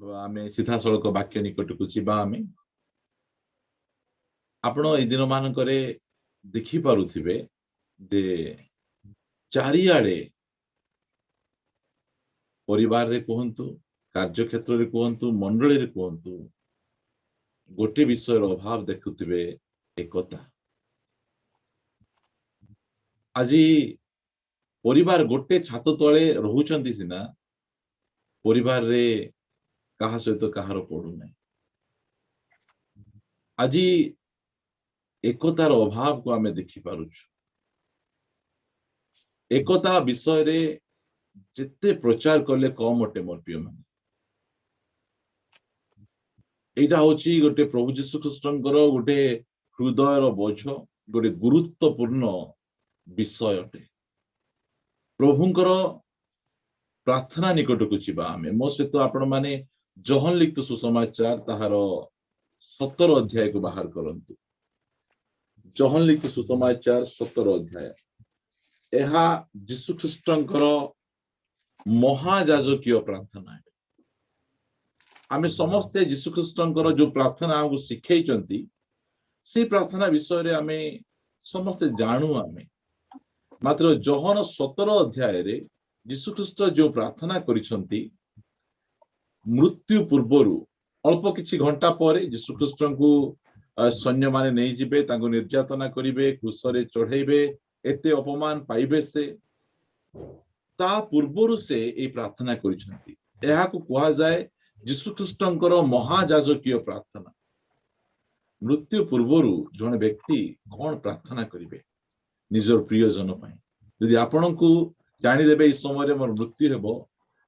आमे सीधा सड़क वाक्य निकट को जीवा आमे आपण ए दिन मानकरे देखि पारुथिबे जे चारिआडे परिवार रे कहंतु कार्य क्षेत्र रे कहंतु मंडली रे कहंतु गोटे विषय अभाव देखुथिबे एकता आज परिवार गोटे छात तले रहुचंती सिना परिवार रे कहा सहित कहार पड़ू नहीं आज एकतार अभाव को आमे देखि पारुछु एकता विषय रे जिते प्रचार कले कम अटे मोर प्रिय माने एटा होची गोटे प्रभु जीशु ख्रीष्टंकर गोटे हृदयर बोझ गोटे गुरुत्वपूर्ण विषय अटे प्रभुंकर प्रार्थना निकट को जीवा आमे मो सहित आपण माने जहन लिखित सुसमाचार ताहार 17 अध्याय को बाहर करंतु जहन लिखित सुसमाचार 17 अध्याय एहा जीशु ख्रीष्टंकर महायाजकीय प्रार्थना आमे समस्ते जीशु ख्रीष्टंकर जो प्रार्थना हमको शिखैचंती से प्रार्थना विषय रे आमे समस्ते जानू आमे मात्र जहन 17 अध्याय रे जीशु ख्रीष्ट जो प्रार्थना करिसंती मृत्यु पूर्वरु अल्प किछि घंटा पर जीशु ख्रीष्ट को सैन्य माने नहीं जिबे तांको निर्यातना करिवे क्रूसरे चढ़ाइबे एते अपमान पाइबे से ता पूर्वरु से ए प्रार्थना करिसंती एहा को कहा जाए जीशु ख्रीष्टंकर महायाजकीय प्रार्थना मृत्यु पूर्वरु जने व्यक्ति कोन प्रार्थना करिवे निजर प्रियजन पई यदि आपन को जानि देबे इस समय रे मोर मृत्यु हेबो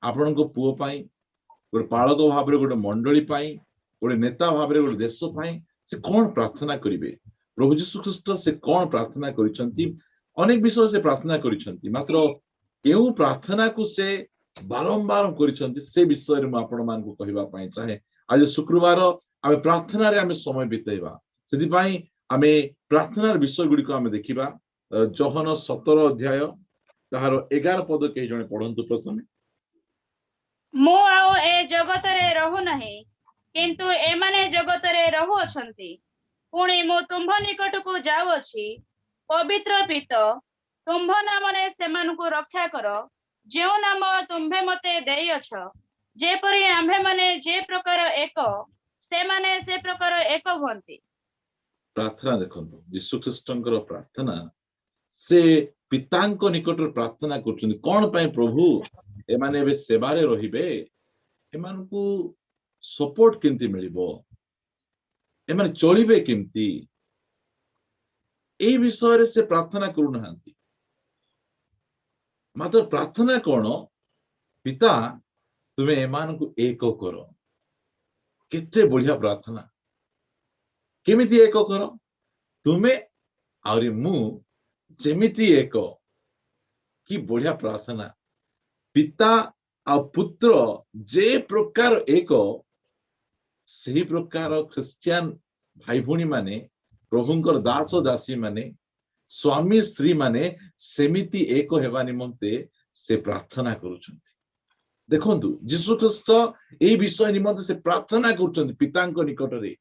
आपन को पुओ पई गोटे पालक भाव रे गोटे मंडली पई गोटे नेता भाव रे गोटे देश पई से कोन प्रार्थना करिवे प्रभु जीशु ख्रीष्ट से कोन प्रार्थना करिसंती अनेक विषय से प्रार्थना करिसंती मात्र केउ प्रार्थना को से बारंबार करिसंती से विषय रे म आपण मान को कहिबा पई चाहे आज शुक्रवार आमे प्रार्थना रे आमे समय बितेबा सेति पई आमे प्रार्थनार विषय गुडी को आमे देखिबा जहन 17 अध्याय ताहार 11 पद के जने पढंतु प्रथमे मो आओ ए जगत रे रहु नहीं किंतु ए माने जगत रे रहु अछंती पुणी मो तुम्भ निकट को जाउ अछि पवित्र पिता तुम्भ नाम रे सेमान को रक्षा करो जो नाम तुम्भे मते देई अछ जेपरि आम्भे माने जे प्रकार एक से माने से प्रकार एक होंती प्रार्थना देखंतु यीशु ख्रीष्टंकर प्रार्थना से पितांको निकट प्रार्थना करछन कोन पय प्रभु ए माने बे सेवा रे रहिबे ए मान को सपोर्ट केंती मिलिबो ए माने चलिबे केंती ए विषय रे से प्रार्थना करू नहांती मात्र प्रार्थना कोन पिता तुमे एमान को एक करो केते बढ़िया प्रार्थना केमिति एक करो तुमे आउरी मु जेमिति एक कि बढ़िया प्रार्थना पिता आ पुत्र जे प्रकार एक सही प्रकार क्रिश्चियन भाई भूणी माने प्रभुंकर दास दासी माने स्वामी स्त्री माने सेमिति एक हेबा निमंते से प्रार्थना करूछंती देखंतु यीशु ख्रीष्ट ए विषय निमंते से प्रार्थना करूछंती पितांक निकट रे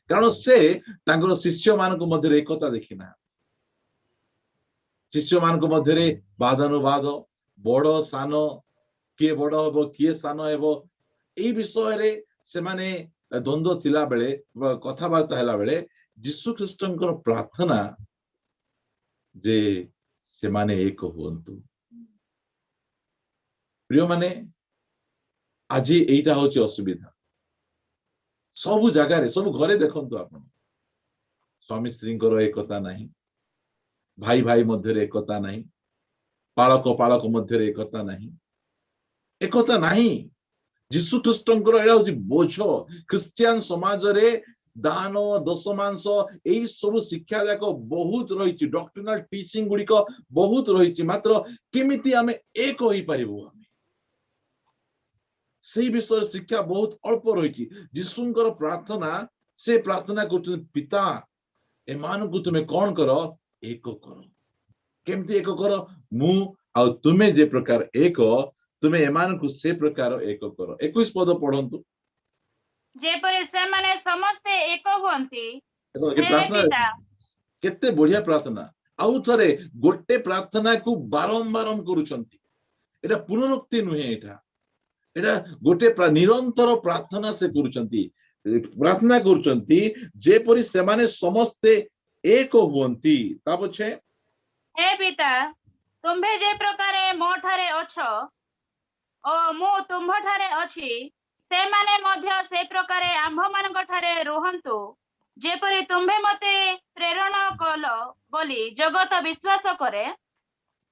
कारण से तांकर शिष्य मानक मध्य एकता देखिना शिष्य मानक मध्य वादानुवाद बड़ सान किए बड़ हबो किए सान हेबो ए विषय रे से माने द्वंद्व थिला बेले कथा वार्ता हैला बेले यीशु ख्रीष्टंकर प्रार्थना जे से माने एक होंतु प्रिय माने आज एटा होची असुविधा सब जगह रे सब घरे देखंतु आपण स्वामी स्त्रींकर एकता नहीं भाई भाई मध्य एकता नहीं पालक पालक मध्य एकता नहीं एकता नहीं यीशु ख्रीष्टंकर एटा होची बोझ क्रिश्चियन समाज रे दान दशमांश एई सब शिक्षा जाक बहुत रही डॉक्ट्रिनल टीचिंग गुडी को बहुत रही मात्र केमिति आमे एक होई परिबो आमे सेही विषय शिक्षा बहुत अल्प रही यीशुंकर प्रार्थना से प्रार्थना करछन पिता एमान को तुमे कोन करो एक करो केमति एक करो मु आ तुमे जे प्रकार एक तुमे एमान को से प्रकार एक करो 21 पद पढंतु जेपरि सेमाने समस्ते एक हुअन्ति देखो हे प्रार्थना पिता केते बढ़िया प्रार्थना आउ थरे गोटे प्रार्थना को बारंबार करूछंती एटा पुनरुक्ति नुहे एटा गोटे निरंतर प्रार्थना से करूछंती प्रार्थना करूछंती जेपरि सेमाने समस्ते एक हुअन्ति ता पछे हे पिता तुम्भे जे प्रकारे मो ठारे अछो ओ मु तुम्भ ठारे अछि सेमाने मध्य से प्रकारे आम्भ मानक ठारे रुहन्तु जेपरि तुम्भे मते प्रेरण कल बोली जगत विश्वास करे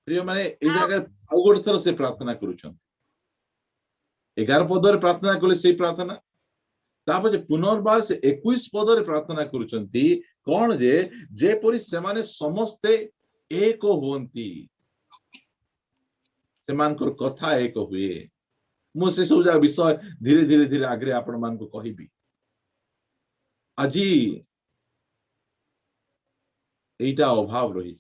प्रिय माने ए जगह आउ गोटे थर से प्रार्थना करूछंती 11 पदर प्रार्थना कले से प्रार्थना तापजे पुनर्बार से 21 पदर प्रार्थना करूछंती कोन जे परि सेमाने समस्ते एक होंती सेमानकर कथा एक हुए मु से सब जा विषय धीरे धीरे धीरे आगे आपण मान को कहिबी आजी एटा अभाव रही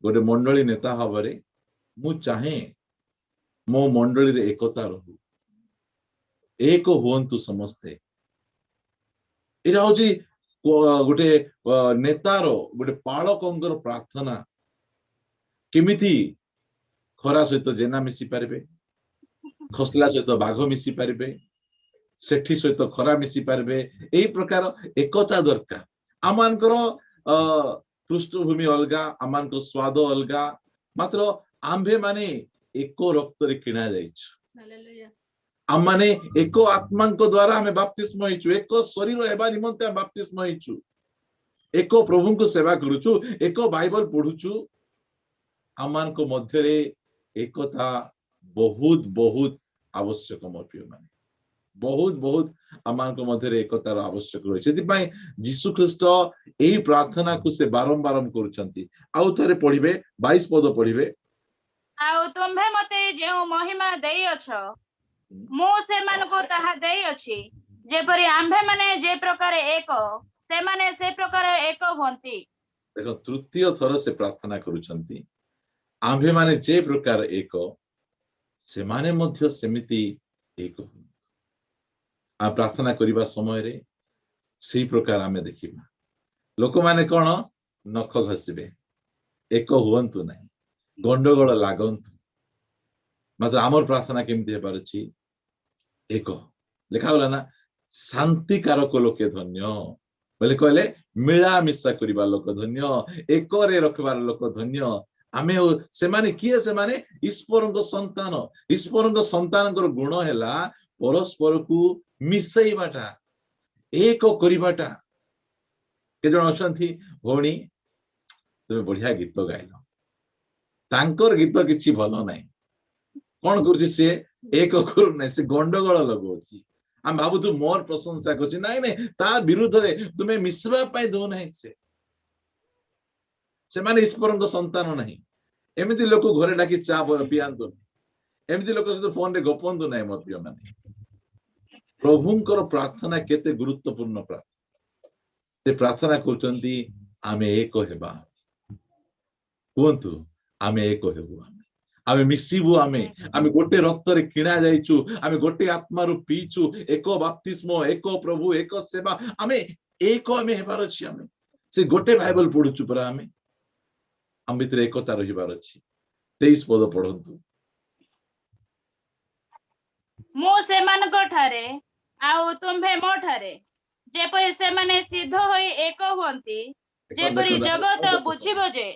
गोटे मंडली नेता भाव मु चाहे मो मंडली रे एकता रहू एक हुंतु समस्ते एटा होची गोटे नेतार गोटे पालकंकर प्रार्थना केमिति खरा सहित जेना मिसी पारिबे खसला सहित बाघ मिसी पारिबे सेठी सहित खरा मिसी पारिबे एई प्रकार एकता दरकार आमानकर पृष्ठभूमि अलगा आमानकर स्वाद अलगा मात्र आंभे माने एको रक्त रे किणा जाइछु आम माने एको आत्मांक द्वारा हमें बाप्तिस्म होइछु एको शरीर हेबा निमंते हम बाप्तिस्म होइछु एको प्रभु को सेवा करूछु एको बाइबल पढुछु आमान को मध्य रे एकता बहुत बहुत आवश्यक मोर प्रिय माने बहुत बहुत आमान को मध्य रे एकतार आवश्यक रही सेति पई यीशु ख्रीष्ट एही प्रार्थना को से बारंबार करूछंती आउ थरे पढिबे 22 पद पढिबे आउ तुम्भे मते जेउ महिमा देई अछो मु सेमानको ताहा देई अछि जेपरि आम्भे माने जे प्रकारे एक सेमाने से प्रकारे एक होंती देखो तृतीय थर से प्रार्थना करूछंती आम्भे माने जे प्रकार एक से माने मध्य सेमिति एक हो आ प्रार्थना करिबा समय रे सही प्रकार आमे देखिबा लोक माने कोन नख घसिबे एक हुंतु नै गंडगोल लागंतु मात्र आमर प्रार्थना केमति हे परछि एक लिखा होला ना शांति कारक लोके धन्य बोले कहले मिला मिसा करिबा लोक धन्य एक रे रखबार लोक धन्य आमे से माने किए से माने ईश्वरଙ୍କ संतान ईश्वरଙ୍କ संतानଙ୍କର गुण हैला परस्पर को मिसैबाटा एक करिबाटा के जण अछंती भौणी तमे बढ़िया गीत गाइलो तांकर गीत किछि भलो नै कोन करछि से एक करू नै से गंडगोल लगोछि हम भाबु तू मोर प्रशंसा करछि नै नै ता विरुद्ध रे तुमे मिसबा पई दो नै से माने ईश्वरଙ୍କ संतान नहीं एमिति लोक घरे डाकी चा पियांतु एमिति लोक से फोन रे गपंतु नै मोर प्रिय माने प्रभुंकर प्रार्थना केते गुरुत्वपूर्ण प्रार्थना से प्रार्थना करचंती आमे एक हेबा कोंतु आमे एक हेबु आमे मिसिबु आमे गोटे रक्त रे किणा जाइछु आमे गोटे आत्मा रु पीछु एक बाप्तिस्म एक प्रभु एक सेवा आमे एक आमे हेबार अछि आमे से गोटे बाइबल पढुछु पर आमे हम भितर एकता रहिबार अछि 23 पद पढंतु मु सेमानको ठारे आउ तुम्भे मो ठारे जेपरि सेमाने सिद्ध होई एक होंती जेपरि जगत बुझिबो जे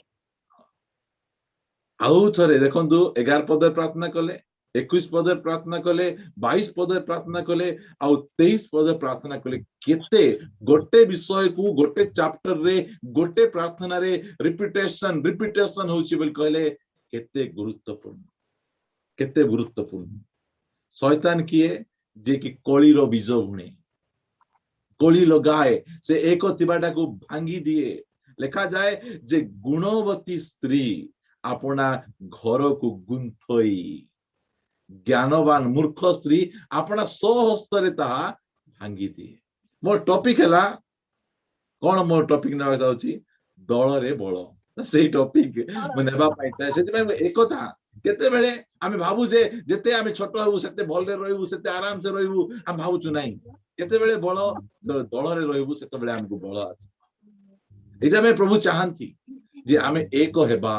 आउ थरे देखंतु 11 पद प्रार्थना कले 21 पद प्रार्थना कले 22 पद प्रार्थना कले आउ 23 पद प्रार्थना कले केते गोटे विषय को गोटे चैप्टर रे गोटे प्रार्थना रे रिपीटेशन होची बोल कहले केते गुरुत्वपूर्ण शैतान किए जे कि कली रो बीज बुणे कली लगाए से एक तिबाटा को भांगी दिए लिखा जाए जे गुणवती स्त्री अपना घर को गुंथई ज्ञानवान मूर्ख स्त्री अपना स्वहस्त रे ताहा भांगी दिए मोर टॉपिक हैला कोन मोर टॉपिक ना जाउची दल रे बळ सेही टॉपिक मैं नेबा पाई चाहे सेति में एकता केते बेले आमे भाबु जे जेते आमे छोट होबु सेते भलरे रहबु सेते आराम से रहबु हम भाबुचु नाही केते बेले बळ दळरे रहबु सेते बेले हमकु बळ आसे एटा मे प्रभु चाहंती जे आमे एक हेबा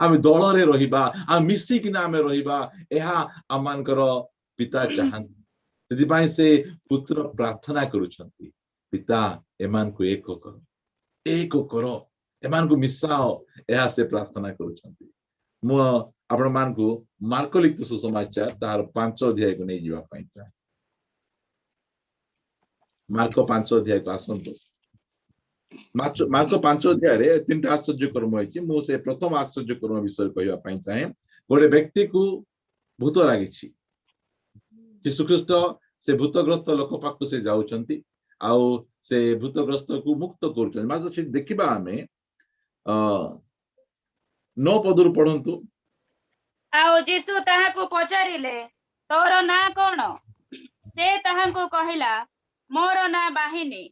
आमे दळरे रहिबा आ मिसी किना आमे रहिबा एहा आमानकर पिता चाहंती सेति पई से पुत्र प्रार्थना करूछंती पिता एमान को एक करो एमान को मिसाओ एहा से प्रार्थना करूछंती मु आपण मान को मार्क लिखित सुसमाचार तार 5 अध्याय को नै जीवा पई चाहे मार्क 5 अध्याय को आसंतो मार्क 5 अध्याय रे तीनटा आश्चर्य कर्म होइछि मु से प्रथम आश्चर्य कर्म विषय कहिवा पई चाहे गोटे व्यक्ति को भूत लागिछि यीशु ख्रीष्ट से भूतग्रस्त लोक पाखु से जाउछंती आउ से भूतग्रस्त को मुक्त करूछंती मात्र से देखिबा हमें 9 पदरु पढंतु आउ यीशु ताहाको पचारिले तोर ना कोन से ताहाको कहिला मोर ना बाहिनी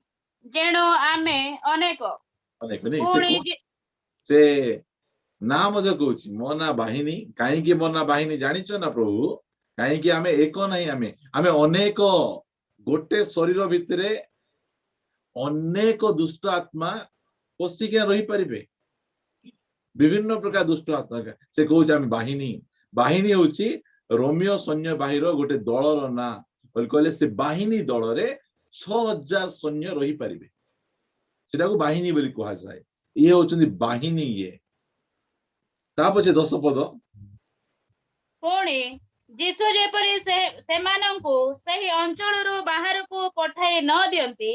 जेणो आमे अनेक अनेक नहीं से ना मजे कहूची मो ना बाहिनी काहे कि मो ना बाहिनी जानिछ ना प्रभु काहे कि आमे एक नहीं आमे अनेक गोटे शरीर भितरे अनेक दुष्ट आत्मा पसी के रही परिबे विभिन्न प्रकार दुष्ट आत्मा से कहूची आमे बाहिनी होची रोमियो सैन्य बाहिर गोटे दलर ना बोल कहले से बाहिनी दल रे 6000 सैन्य रही परिबे सेटा को बाहिनी बोली कहा जाय ये होचंदी बाहिनी ये ता पछे 10 पद कोणी जीसु जेपरि से मानंकु सही अंचल रो बाहर को पठाई न दियंती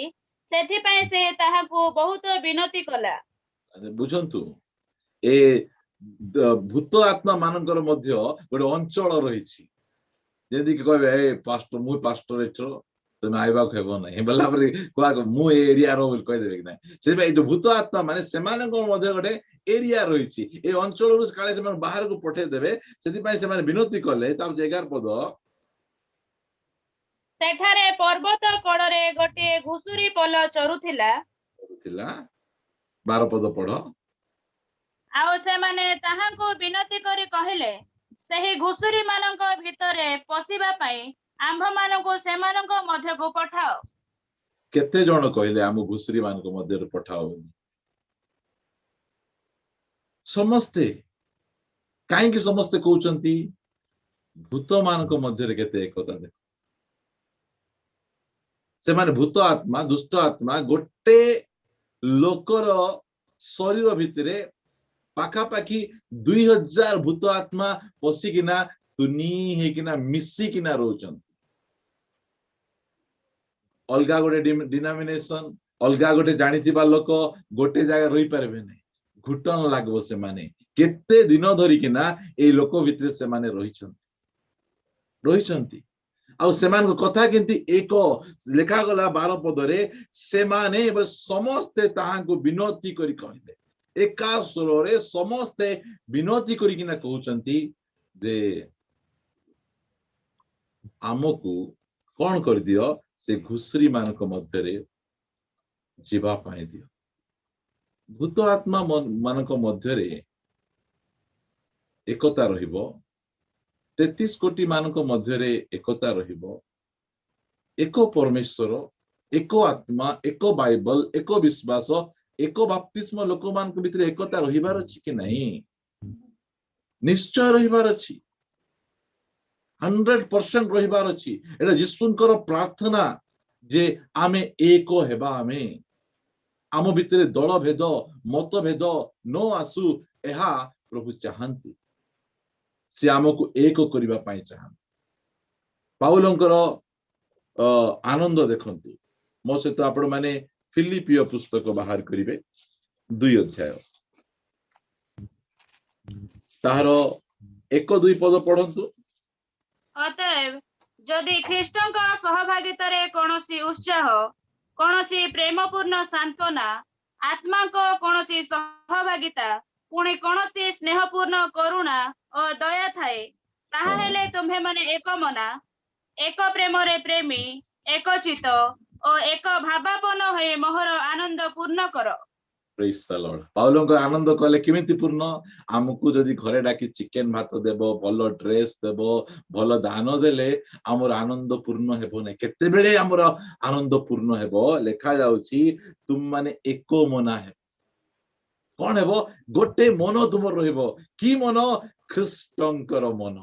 सेथि पई से ताहाको बहुत विनती कला बुझंतु ए भूत आत्मा मानकर मध्य गोटे अंचल रहिछि जेदी कि कहबे ए पास्टर मु पास्टर एठो तमे आइबा हेबो नै बला परे कोआ मु एरिया रो बोल कहि देबे कि नै से भाई जो भूत आत्मा माने सेमानकर मध्य गोटे एरिया रहिछि ए अंचल रु काले से बाहर को पठे देबे सेति पई से माने विनती करले ता 11 पद सेठारे पर्वत कड़रे गोटे घुसुरी पल चरुथिला 12 पद पढ आउ से माने ताहाको विनती करी कहिले सही घुसुरी मानक भितरे पसिबा पई आंभ मानको सेमानक मध्य को पठाओ केते जण कहले आम घुसुरी मानक मध्य रे पठाओ समस्ते काहे कि समस्ते कहउचंती भूत मानक मध्य रे केते एकता देख से माने भूत आत्मा दुष्ट आत्मा गोटे लोकर शरीर भितरे पाखा पाखी 2000 भूत आत्मा पसिकिना तुनी हेकिना मिसिकिना रोचंती अलगा गोटे डिनोमिनेशन अलगा गोटे जानिथिबा लोक गोटे जगह रही पारबे नै घुटन लागबो से माने केते दिन धरि किना ए लोक भितरे से माने रहिचंती आ सेमान को कथा किंती एक लेखा गला 12 पद रे से माने समस्त ताहां को विनती करी कहले एका स्वर रे समस्त विनती करी किना कहउचंती जे आमको कौन कर दियो से घुसरी मानक मध्य रे जीवा पाए दियो भूत आत्मा मानक मध्य रे एकता रहिबो 33 कोटी मानक मध्य रे एकता रहिबो एको परमेश्वर एको आत्मा एको बाइबल एको विश्वास एको बपतिस्म लोक मान के भितर एकता रहिबार अछि कि नहीं निश्चय रहिबार अछि 100% रहिबार अछि एटा यीशुंकर प्रार्थना जे आमे एको हेबा आम भितर दल भेद मत भेद न आसु एहा प्रभु चाहंती से आमको एक करिबा पई चाहंती पाउलंकर आनंद देखंतु मो सहित आपण माने फिलिपियो पुस्तक बाहर करिवे 2 अध्याय तारो 1-2 पद पढंतु अतएव जदि ख्रीष्टन का सहभागिता रे कोनोसी उत्साह कोनोसी प्रेमपूर्ण सांत्वना आत्मा को कोनोसी सहभागिता पुणी कोनोसी स्नेहपूर्ण करुणा और दया थाए ताहा हेले तुम्हे माने एक मना एक प्रेम रे प्रेमी एक चित्त और एक भावापन होई मोहर आनंद पूर्ण करो Praise the Lord. ପାଉଲଙ୍କ ଆନନ୍ଦ କହିଲେ କେମିତି ପୂର୍ଣ୍ଣ? ଆମକୁ ଯଦି ଘରେ ଡାକି ଚିକେନ ଭାତ ଦେବ, ଭଲ ଡ୍ରେସ ଦେବ, ଭଲ ଦାନ ଦେଲେ ଆମର ଆନନ୍ଦ ପୂର୍ଣ୍ଣ ହେବ ନାହିଁ। କେତେବେଳେ ଆମର ଆନନ୍ଦ ପୂର୍ଣ୍ଣ ହେବ? ଲେଖା ଯାଉଛି ତୁମମାନେ ଏକ ମନା ହେବ। କଣ ହେବ? ଗୋଟେ ମନ ତୁମର ରହିବ। କି ମନ? ଖ୍ରୀଷ୍ଟଙ୍କର ମନ।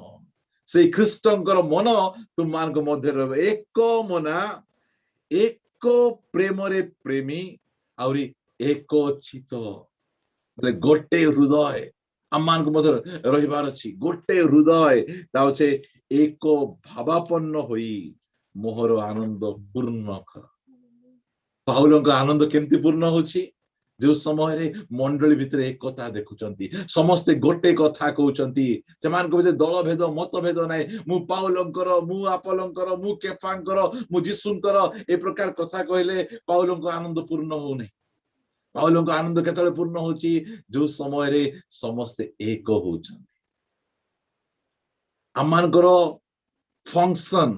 ସେଇ ଖ୍ରୀଷ୍ଟଙ୍କର ମନ ତୁମମାନଙ୍କ ମଧ୍ୟରେ ରହିବ। ଏକ ମନା, ଏକ ପ୍ରେମରେ ପ୍ରେମୀ, ଆହୁରି ଏକ ଚିତ, ବୋଲେ ଗୋଟେ ହୃଦୟ ଆମମାନଙ୍କ ମଧ୍ୟରେ ରହିବାର ଅଛି। ଗୋଟେ ହୃଦୟ ତା ହଉଛି ଏକ ଭାବାପନ୍ନ ହୋଇ ମୋହର ଆନନ୍ଦ ପୂର୍ଣ୍ଣ କର। ପାଉଲଙ୍କ ଆନନ୍ଦ କେମିତି ପୂର୍ଣ୍ଣ ହଉଛି? ଯୋଉ ସମୟରେ ମଣ୍ଡଳୀ ଭିତରେ ଏକତା ଦେଖୁଛନ୍ତି, ସମସ୍ତେ ଗୋଟେ କଥା କହୁଛନ୍ତି, ସେମାନଙ୍କ ଭିତରେ ଦଳଭେଦ ମତଭେଦ ନାହିଁ। ମୁଁ ପାଉଲଙ୍କର, ମୁଁ ଆପୋଲୋଙ୍କର, ମୁଁ କେଫାଙ୍କର, ମୁଁ ଯୀଶୁଙ୍କର, ଏ ପ୍ରକାର କଥା କହିଲେ ପାଉଲଙ୍କ ଆନନ୍ଦ ପୂର୍ଣ୍ଣ ହଉନାହିଁ। ପାଉଲଙ୍କ ଆନନ୍ଦ କେତେବେଳେ ପୂର୍ଣ୍ଣ ହଉଛି? ଯୋଉ ସମୟରେ ସମସ୍ତେ ଏକ ହଉଛନ୍ତି। ଆମମାନଙ୍କର ଫଙ୍କସନ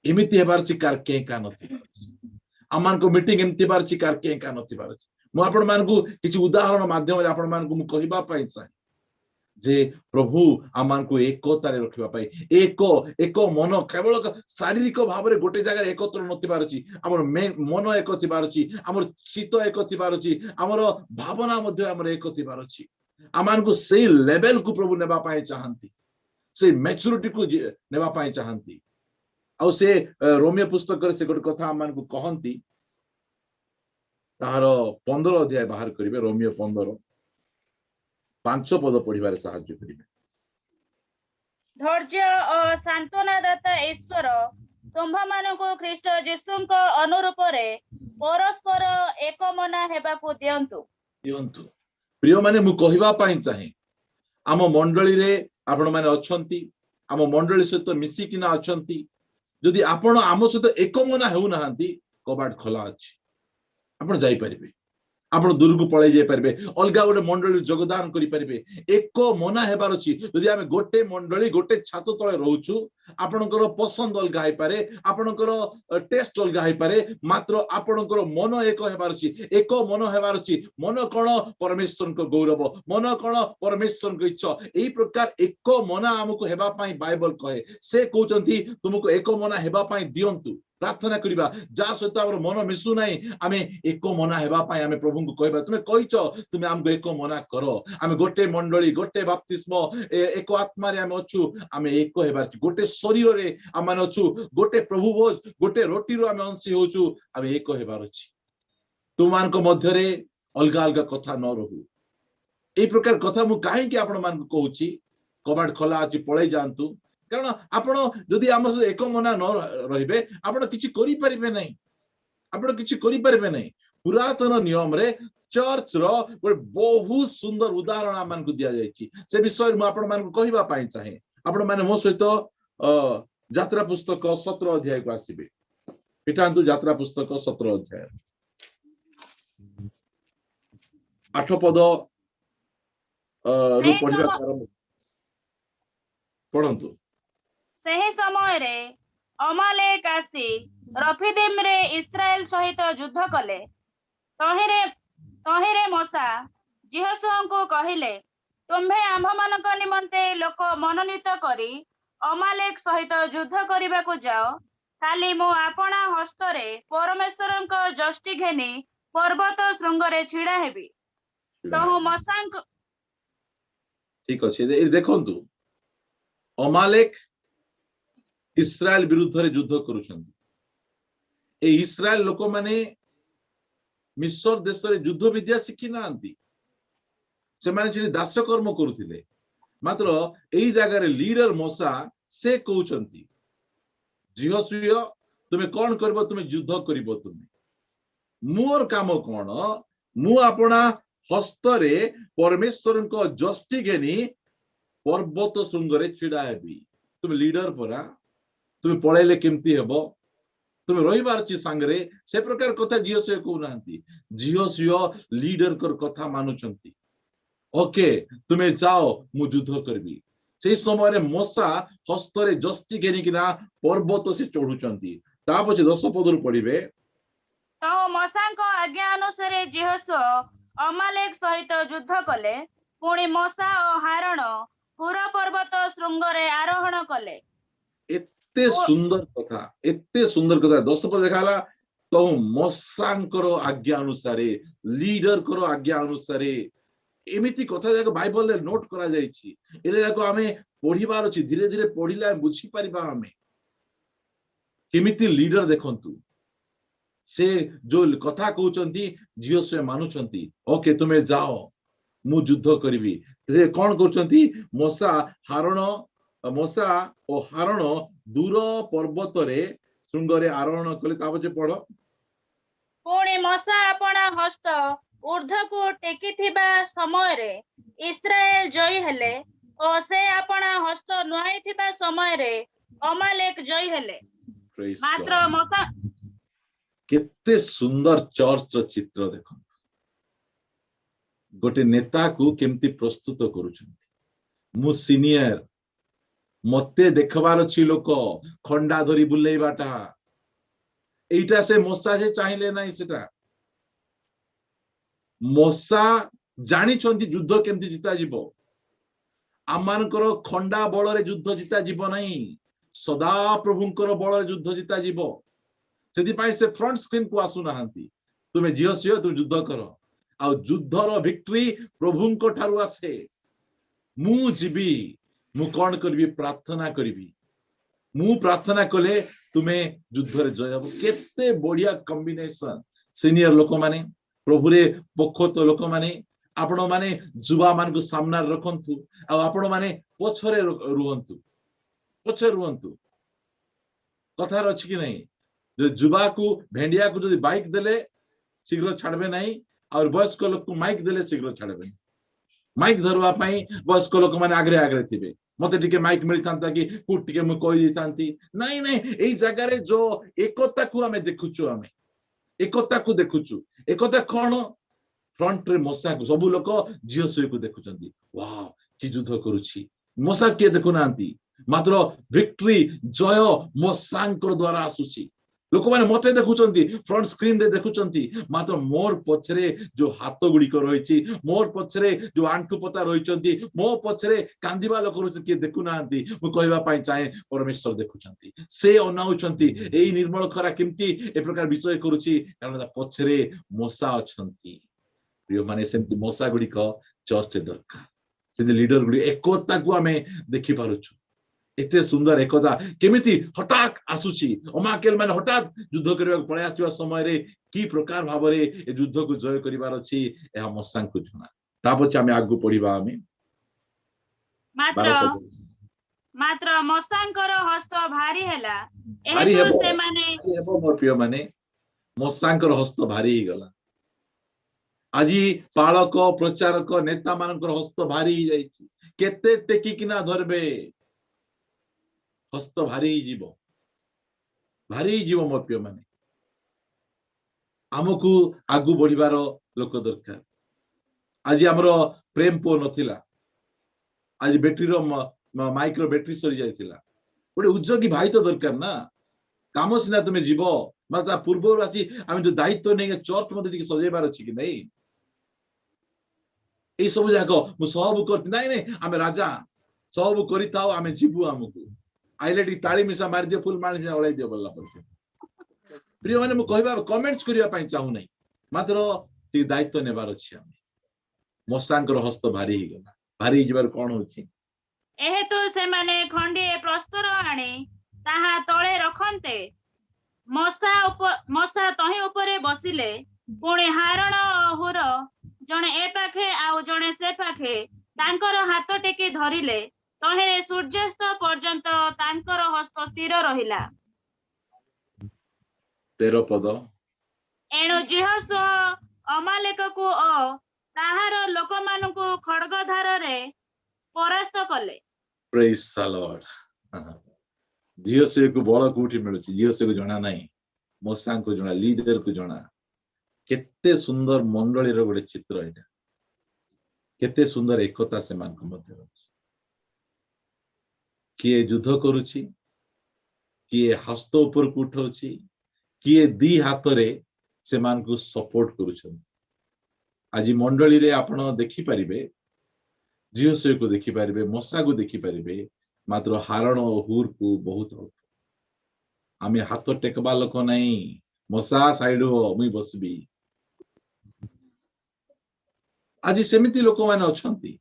ଏମିତି ହେବାର ଅଛି, କାର କେଁ କା ନଥିବାର ଅଛି। ଆମମାନଙ୍କ ମିଟିଂ ଏମିତି ହେବାର ଅଛି, କାର କେଁ କା ନଥିବାର ଅଛି। ମୁଁ ଆପଣମାନଙ୍କୁ କିଛି ଉଦାହରଣ ମାଧ୍ୟମରେ ଆପଣମାନଙ୍କୁ ମୁଁ କହିବା ପାଇଁ ଚାହେଁ ଯେ ପ୍ରଭୁ ଆମମାନଙ୍କୁ ଏକତାରେ ରଖିବା ପାଇଁ, ଏକ ମନ, କେବଳ ଶାରୀରିକ ଭାବରେ ଗୋଟେ ଜାଗାରେ ଏକତ୍ର ନଥିବାର ଅଛି। ଆମର ମନ ଏକ ଥିବାର ଅଛି, ଆମର ଚିତ୍ତ ଏକ ଥିବାର ଅଛି, ଆମର ଭାବନା ମଧ୍ୟ ଆମର ଏକ ଥିବାର ଅଛି। ଆମମାନଙ୍କୁ ସେଇ ଲେଭେଲକୁ ପ୍ରଭୁ ନେବା ପାଇଁ ଚାହାନ୍ତି, ସେଇ ମ୍ୟାଚୁରିଟିକୁ ନେବା ପାଇଁ ଚାହାନ୍ତି। ଆଉ ସେ ରୋମିଓ ପୁସ୍ତକରେ ସେ ଗୋଟେ କଥା ଆମମାନଙ୍କୁ କହନ୍ତି, ତାହାର 15 ଅଧ୍ୟାୟ ବାହାର କରିବେ, ରୋମିଓ 15 5 ପଦ ପଢିବାରେ ସାହାଯ୍ୟ କରିବେ। ଧୈର୍ଯ୍ୟ ଓ ସାନ୍ତ୍ୱନା ଦାତା ଈଶ୍ୱର ତୁମ୍ଭମାନଙ୍କୁ ଖ୍ରୀଷ୍ଟ ଯୀଶୁଙ୍କ ଅନୁରୂପରେ ପରସ୍ପର ଏକମନା ହେବାକୁ ଦିଅନ୍ତୁ। ପ୍ରିୟମାନେ, ମୁଁ କହିବା ପାଇଁ ଚାହେଁ, ଆମ ମଣ୍ଡଳୀରେ ଆପଣମାନେ ଅଛନ୍ତି, ଆମ ମଣ୍ଡଳୀ ସହିତ ମିଶିକିନା ଅଛନ୍ତି। ଯଦି ଆପଣ ଆମ ସହିତ ଏକମନା ହେଉନାହାନ୍ତି, କବାଟ ଖୋଲା ଅଛି, ଆପଣ ଯାଇପାରିବେ। ଆପଣ ଦୂରକୁ ପଳେଇ ଯାଇପାରିବେ, ଅଲଗା ଗୋଟେ ମଣ୍ଡଳୀ ଯୋଗଦାନ କରିପାରିବେ। ଏକ ମନା ହେବାର ଅଛି। ଯଦି ଆମେ ଗୋଟେ ମଣ୍ଡଳୀ ଗୋଟେ ଛାତ ତଳେ ରହୁଛୁ, ଆପଣଙ୍କର ପସନ୍ଦ ଅଲଗା ହେଇପାରେ, ଆପଣଙ୍କର ଟେଷ୍ଟ ଅଲଗା ହେଇପାରେ, ମାତ୍ର ଆପଣଙ୍କର ମନ ଏକ ହେବାର ଅଛି। ଏକ ମନ ହେବାର ଅଛି। ମନ କଣ? ପରମେଶ୍ୱରଙ୍କ ଗୌରବ। ମନ କଣ? ପରମେଶ୍ୱରଙ୍କ ଇଚ୍ଛା। ଏଇ ପ୍ରକାର ଏକ ମନା ଆମକୁ ହେବା ପାଇଁ ବାଇବଲ କହେ। ସେ କହୁଛନ୍ତି ତୁମକୁ ଏକ ମନା ହେବା ପାଇଁ ଦିଅନ୍ତୁ। ପ୍ରାର୍ଥନା କରିବା, ଯାହା ସହିତ ଆମର ମନ ମିଶୁ ନାହିଁ, ଆମେ ଏକ ମନା ହେବା ପାଇଁ ଆମେ ପ୍ରଭୁଙ୍କୁ କହିବା, ତୁମେ କହିଛ ତୁମେ ଆମକୁ ଏକ ମନା କର। ଆମେ ଗୋଟେ ମଣ୍ଡଳୀ, ଗୋଟେ ବାପ୍ତିସ୍ମ, ଏକ ଆତ୍ମାରେ ଆମେ ଅଛୁ, ଆମେ ଏକ ହେବାର ଅଛି। ଗୋଟେ ଶରୀରରେ ଆମେ ଅଛୁ, ଗୋଟେ ପ୍ରଭୁ ଭୋଜ, ଗୋଟେ ରୋଟିରୁ ଆମେ ଅଂଶୀ ହଉଛୁ, ଆମେ ଏକ ହେବାର ଅଛି। ତୁମମାନଙ୍କ ମଧ୍ୟରେ ଅଲଗା ଅଲଗା କଥା ନ ରହୁ। ଏଇ ପ୍ରକାର କଥା ମୁଁ କାହିଁକି ଆପଣ ମାନଙ୍କୁ କହୁଛି? କବାଟ ଖୋଲା ଅଛି, ପଳେଇ ଯାଆନ୍ତୁ। କାରଣ ଆପଣ ଯଦି ଆମ ସହିତ ଏକ ମନା ନ ରହିବେ, ଆପଣ କିଛି କରିପାରିବେ ନାହିଁ। ଆପଣ କିଛି କରିପାରିବେ ନାହିଁ। ପୁରାତନ ନିୟମରେ ଚର୍ଚ୍ଚର ଗୋଟେ ବହୁତ ସୁନ୍ଦର ଉଦାହରଣ ଆମମାନଙ୍କୁ ଦିଆଯାଇଛି। ସେ ବିଷୟରେ ମୁଁ ଆପଣମାନଙ୍କୁ କହିବା ପାଇଁ ଚାହେଁ। ଆପଣମାନେ ମୋ ସହିତ ଯାତ୍ରା ପୁସ୍ତକ 17 ଅଧ୍ୟାୟକୁ ଆସିବେ। ଫିଟାନ୍ତୁ ଯାତ୍ରା ପୁସ୍ତକ 17 ଅଧ୍ୟାୟ 8 ପଦ ରୁ ପଢିବାକୁ ଆରମ୍ଭ ପଢନ୍ତୁ। ସେହି ସମୟରେ ଅମାଲେକ ଆସି ରଫିଦିମରେ ଇସ୍ରାଏଲ ସହିତ ଯୁଦ୍ଧ କଲେ। ତହିଁରେ ମୋଶା ଯୀହୋଶୁଆଙ୍କୁ କହିଲେ, ତୁମ୍ଭେ ଆମ୍ଭମାନଙ୍କ ନିମନ୍ତେ ଲୋକ ମନୋନୀତ କରି ଅମାଲେକ ସହିତ ଯୁଦ୍ଧ କରିବାକୁ ଯାଅ। କାଲି ମୁଁ ଆପଣା ହସ୍ତରେ ପରମେଶ୍ୱରଙ୍କ ଯଷ୍ଟି ଘେନି ପର୍ବତ ଶୃଙ୍ଗରେ ଛିଡା ହେବି। ତହୁ ମୋଶାଙ୍କ ଠିକ ଅଛି, ଦେଖନ୍ତୁ, ଅମାଲେକ ଇସ୍ରାଏଲ ବିରୁଦ୍ଧରେ ଯୁଦ୍ଧ କରୁଛନ୍ତି। এই ଇସ୍ରାଏଲ ଲୋକମାନେ ମିଶର ଦେଶରେ ଯୁଦ୍ଧ ବିଦ୍ୟା ଶିଖି ନାହାନ୍ତି। ସେମାନେ ସେଠି ଦାସ କର୍ମ କରୁଥିଲେ। ମାତ୍ର ଏଇ ଜାଗାରେ ଲିଡର ମୋଶା ସେ କହୁଛନ୍ତି, ଯୀହୋଶୁଆ ତୁମେ କଣ କରିବ? ତୁମେ ଯୁଦ୍ଧ କରିବ। ତୁମେ, ମୋର କାମ କଣ? ମୁଁ ଆପଣା ହସ୍ତରେ ପରମେଶ୍ୱରଙ୍କ ଯଷ୍ଟି ଘେନି ପର୍ବତ ଶୃଙ୍ଗରେ ଛିଡା ହେବି। ତୁମେ ଲିଡର ପରା, ତୁମେ ପଳେଇଲେ କେମିତି ହେବ? ତୁମେ ରହିବାର ଅଛି ସାଙ୍ଗରେ। ସେ ପ୍ରକାର କଥା ଯୀହୋଶୁଆ କହୁନାହାନ୍ତି। ଯୀହୋଶୁଆ ଲିଡରଙ୍କର କଥା ମାନୁଛନ୍ତି। ଓକେ, ତୁମେ ଯାଅ, ମୁଁ ଯୁଦ୍ଧ କରିବି। ସେଇ ସମୟରେ ମୋଶା ହସ୍ତରେ ଯଷ୍ଟି ଘେନିକିନା ପର୍ବତ ସେ ଚଢୁଛନ୍ତି। ତା ପଛେ 10 ପଦରୁ ପଢିବେ। तहु मसाଙ୍କ आज्ञा अनुसारे जिहोशुआ अमालेक सहित युद्ध कले। पुणी मसा और हारण हुर पर्वत शृंगरे आरोहण कले। एते सुंदर कथा 10 पद देखाला तो मसांकर आज्ञा अनुसारे लीडर करो आज्ञा अनुसारे एमिति कथा जाक बाइबल रे नोट करा जायछि। एले जाक आमे पढिबार अछि, धीरे धीरे पढिला बुझी परिबा आमे केमिति लीडर देखंतु से जो कथा कहउचंती जियो से मानुचंती ओके तुमे जाओ मु युद्ध करिवि। से कोन करचंती मसा और हारण दूर पर्वत रे शृंगरे आरोहण कले। तापजे पढ़। पुणी मसा अपना हस्त ऊर्ध्व को टेकिथिबा समय रे इस्राएल जयी हेले और से अपना हस्त नुआइथिबा समय रे अमालेक जयी हेले। मात्र मसा केते सुंदर चर्च चित्र देखो गोटे नेता को केमती प्रस्तुत करूछंती। मु सीनियर मते देखबार अछि लोक खंडा धरी बुलेइबाटा एटा से मसा जे चाहिले नाही सेटा मसा जानी छंती युद्ध केमती जिता जीवो। आमानकर खंडा बळ रे युद्ध जिता जीवो नाही, सदा प्रभुंकर बळ रे युद्ध जिता जीवो। सेति पाई से फ्रंट स्क्रीन को आसु नाहंती तुमे जियोसियो तु युद्ध करो आ युद्धर विक्ट्री प्रभुंको ठारु आसे। मु जीवी मु कोन करबी प्रार्थना करबी मु प्रार्थना कले तुमे युद्ध रे जय हबो। केते बढ़िया कॉम्बिनेशन सीनियर लोक माने प्रभु रे पखोत लोक माने आपण माने जुवा मान को सामना रखंतु आ आपण माने पछरे रुहंतु। कथार अछि कि नहीं जो जुवा को भेंडिया को जदी बाइक देले शीघ्र छाड़बे नहीं और वयस्क लोक को माइक देले शीघ्र छाड़बे। माइक धरवा पाई वयस्क लोक माने आगरे थिबे मते टिके माइक मिल थांता कि पुट टिके मु कहि दिथांती नहीं एई जगह रे जो एकता को हमें देखुछु एकता कोन फ्रंट रे मसा को सब लोक जियोसुई को देखुचंती। वाह कि युद्ध करूछि मसा के देखु नांती मात्र विक्ट्री जय मसांकर द्वारा आसुछि। लोक माने मते देखुचंती फ्रंट स्क्रीन रे देखुचंती मात्र मोर पछरे जो हाथ गुडी को रहिछि मोर पछरे जो आंठु पता रहिचंती मो पछरे कांदिबा लोक रहिछि के देखु नांती। मु कहबा पई चाहे परमेश्वर देखुचंती से अनाउचंती एई निर्मल खरा केमती ए प्रकार विषय करूछि कारण ता पछरे मसा अछंती। प्रिय माने सेमती मसा गुडी को चर्च दरकार से लीडर गुडी एकता को हमें देखि पारुछु। एते सुंदर एकता केमिति हठात आसुची अमाकेल माने हठात युद्ध करबा पळे आसीबा समय रे की प्रकार भाव रे ए युद्ध को जय करिवार अछि एहा मसां को जणा। तापछि आमे आगु पढिबा आमे मात्र मसांकर हस्त भारी हेला भारी एहेतु से माने हेबो मोर प्रिय माने मसांकर हस्त भारी ही गला। आजी पालक प्रचारक नेता मानकर हस्त भारी ही जाईछि केते टेकी किना धरबे हस्त भारी जीवो मोर प्रिय माने आमको आगु बढ़िबार लोक दरकार। आज हमरो प्रेम पो नथिला आज बैटरी रो माइक्रो बैटरी सरी जायतिला गोटे उद्योगी भाई तो दरकार ना काम सिना तुमे जीवो माता पूर्व आसी आमे जो दायित्व नै चर्च मते टिके सजेबार अछि कि नै ए सब जाको मु सब करती नै आमे राजा सब करिताओ आमे जीवु हमकु आइले टी ताली मिसा मार दियो फुल मार दियो ओलाई दियो बोलला पड़ते। प्रिय माने मु कहबा कमेंट्स करिया पई चाहू नै मात्र ती दायित्व नेबार अछि। आमे मसांकर हस्त भारी ही गला भारी जीवार कोन होछि एहेतु से माने खंडे प्रस्तर आने ताहा तळे रखन्ते मसा तही ऊपरे बसिले पुणी हारण हुर जणे ए पाखे आउ जणे से पाखे तांकर हाथ टेके धरिले तहे सूर्यास्त पर्यंत तांकर हस्त स्थिर रहिला। 13 पद एणु जिहोशुआ अमालेक को ताहार लोक मानकु खड्ग धार रे परास्त कले। Praise the Lord. जियोसुई को बळ कोठी मिलुछि जियोसुई को जणा नाही मसां को जणा लीडर को जणा केते सुंदर मंडली रो गोटे चित्र एटा केते सुंदर एकता से मान को मध्य अछि किए युद्ध करूछि किए हस्त ऊपर को उठाउछि किए दी हाथ रे ସେମାନଙ୍କୁ ସପୋର୍ଟ କରୁଛନ୍ତି। ଆଜି ମଣ୍ଡଳୀରେ ଆପଣ ଦେଖିପାରିବେ, ଝିଅ ଶୋଇକୁ ଦେଖିପାରିବେ, ମଶାକୁ ଦେଖିପାରିବେ, ମାତ୍ର ହାରଣ ଓ ହୁରକୁ ବହୁତ ଅଳ୍ପ। ଆମେ ହାତ ଟେକବା ଲୋକ ନାହିଁ, ମଶା ସାଇଡ ମୁଇଁ ବସିବି। ଆଜି ସେମିତି ଲୋକମାନେ ଅଛନ୍ତି।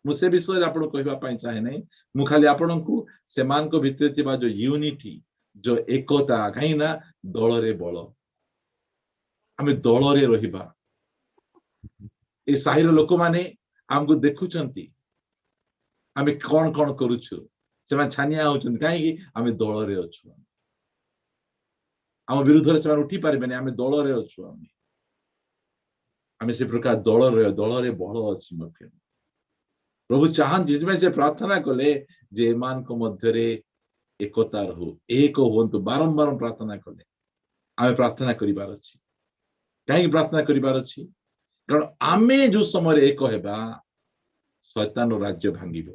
ମୁଁ ସେ ବିଷୟରେ ଆପଣଙ୍କୁ କହିବା ପାଇଁ ଚାହେଁ ନାହିଁ। ମୁଁ ଖାଲି ଆପଣଙ୍କୁ ସେମାନଙ୍କ ଭିତରେ ଥିବା ଯୋଉ ୟୁନିଟି, ଯୋଉ ଏକତା, କାହିଁକି ନା ଦଳରେ ବଳ, ଆମେ ଦଳରେ ରହିବା। ଏ ସାହିର ଲୋକମାନେ ଆମକୁ ଦେଖୁଛନ୍ତି ଆମେ କଣ କଣ କରୁଛୁ, ସେମାନେ ଛାନିଆ ହଉଛନ୍ତି, କାହିଁକି? ଆମେ ଦଳରେ ଅଛୁ। ଆମ ବିରୁଦ୍ଧରେ ସେମାନେ ଉଠି ପାରିବେନି, ଆମେ ଦଳରେ ଅଛୁ। ଆମେ ସେ ପ୍ରକାର ଦଳରେ ବଳ ଅଛି ମଧ୍ୟ। ପ୍ରଭୁ ଚାହାନ୍ତି, ସେଥିପାଇଁ ସେ ପ୍ରାର୍ଥନା କଲେ ଯେ ଏମାନଙ୍କ ମଧ୍ୟରେ ଏକତା ରହୁ, ଏକ ହୁଅନ୍ତୁ। ବାରମ୍ବାର ପ୍ରାର୍ଥନା କଲେ। ଆମେ ପ୍ରାର୍ଥନା କରିବାର ଅଛି। କାହିଁକି ପ୍ରାର୍ଥନା କରିବାର ଅଛି? କାରଣ ଆମେ ଯୋଉ ସମୟରେ ଏକ ହେବା, ଶୈତାନର ରାଜ୍ୟ ଭାଙ୍ଗିବ।